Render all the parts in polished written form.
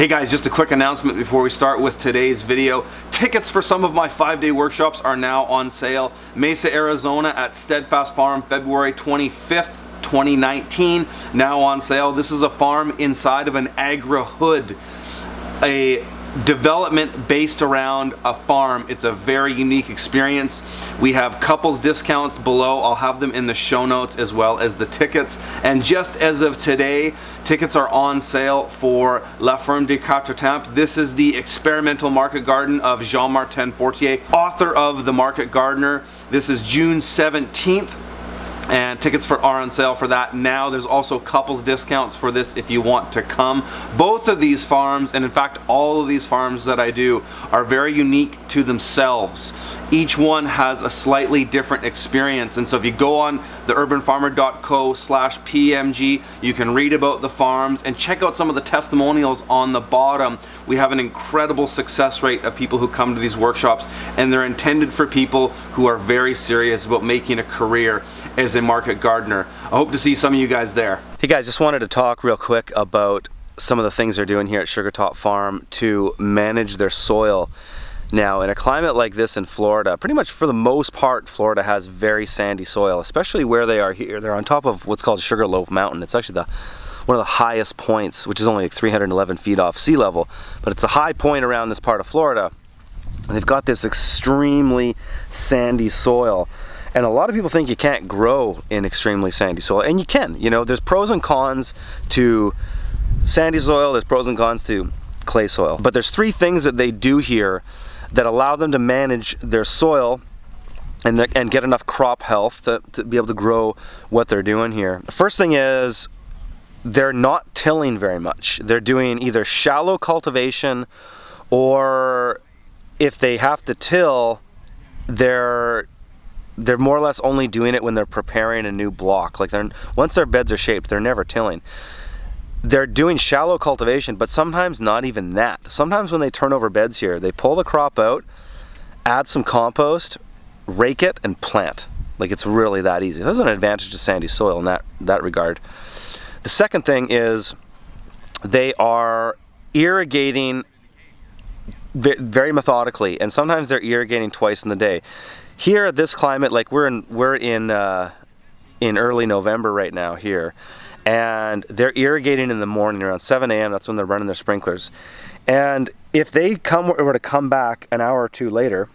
Hey guys, just a quick announcement before we start with today's video. Tickets for some of my 5-day workshops are now on sale. Mesa, Arizona at Steadfast Farm, February 25th, 2019, now on sale. This is a farm inside of an agri-hood, a development based around a farm. It's a very unique experience. We have couples discounts below. I'll have them in the show notes as well as the tickets. And just as of today, tickets are on sale for La Ferme de Quatre-Temps. This is the experimental market garden of Jean-Martin Fortier, author of The Market Gardener. This is June 17th. And tickets are on sale for that now. There's also couples discounts for this if you want to come. Both of these farms, and in fact all of these farms that I do, are very unique to themselves. Each one has a slightly different experience, and so if you go on theurbanfarmer.co/PMG, you can read about the farms and check out some of the testimonials on the bottom. We have an incredible success rate of people who come to these workshops, and they're intended for people who are very serious about making a career as a market gardener. I hope to see some of you guys there. Hey guys, just wanted to talk real quick about some of the things they're doing here at Sugartop Farm to manage their soil. Now, in a climate like this in Florida, pretty much for the most part, Florida has very sandy soil, especially where they are here. They're on top of what's called Sugarloaf Mountain. It's actually one of the highest points, which is only like 311 feet off sea level, but it's a high point around this part of Florida. And they've got this extremely sandy soil. And a lot of people think you can't grow in extremely sandy soil, and you can. You know, there's pros and cons to sandy soil, there's pros and cons to clay soil. But there's three things that they do here that allow them to manage their soil and get enough crop health to be able to grow what they're doing here. The first thing is they're not tilling very much. They're doing either shallow cultivation, or if they have to till, they're more or less only doing it when they're preparing a new block. Like once their beds are shaped, they're never tilling. They're doing shallow cultivation, but sometimes not even that. Sometimes when they turn over beds here, they pull the crop out, add some compost, rake it, and plant. Like, it's really that easy. There's an advantage to sandy soil in that regard. The second thing is they are irrigating very methodically, and sometimes they're irrigating twice in the day. Here at this climate, like we're in early November right now here, and they're irrigating in the morning around 7 a.m. That's when they're running their sprinklers. And if they were to come back an hour or two later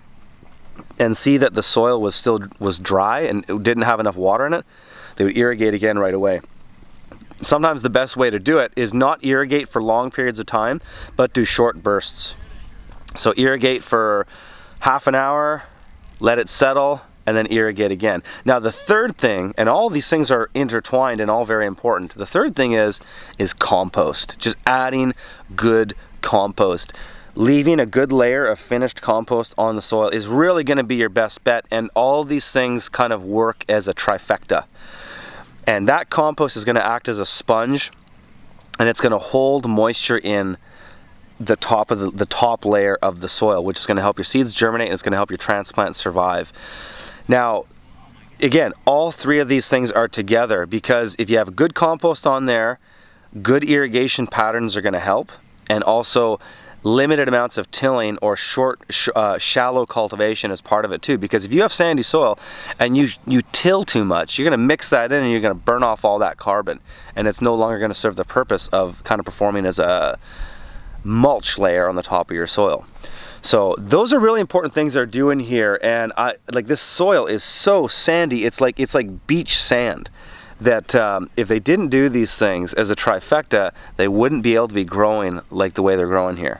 and see that the soil was dry and it didn't have enough water in it, they would irrigate again right away. Sometimes the best way to do it is not irrigate for long periods of time, but do short bursts. So irrigate for half an hour, let it settle, and then irrigate again. Now the third thing, and all these things are intertwined and all very important, the third thing is compost. Just adding good compost. Leaving a good layer of finished compost on the soil is really going to be your best bet, and all these things kind of work as a trifecta. And that compost is going to act as a sponge, and it's going to hold moisture in the top of the top layer of the soil, which is going to help your seeds germinate, and it's going to help your transplant survive. Now, again, all three of these things are together, because if you have good compost on there, good irrigation patterns are going to help, and also limited amounts of tilling or shallow cultivation is part of it too. Because if you have sandy soil and you till too much, you're going to mix that in and you're going to burn off all that carbon, and it's no longer going to serve the purpose of kind of performing as a mulch layer on the top of your soil. So those are really important things they're doing here. And like, this soil is so sandy, it's like beach sand, that if they didn't do these things as a trifecta, they wouldn't be able to be growing like the way they're growing here.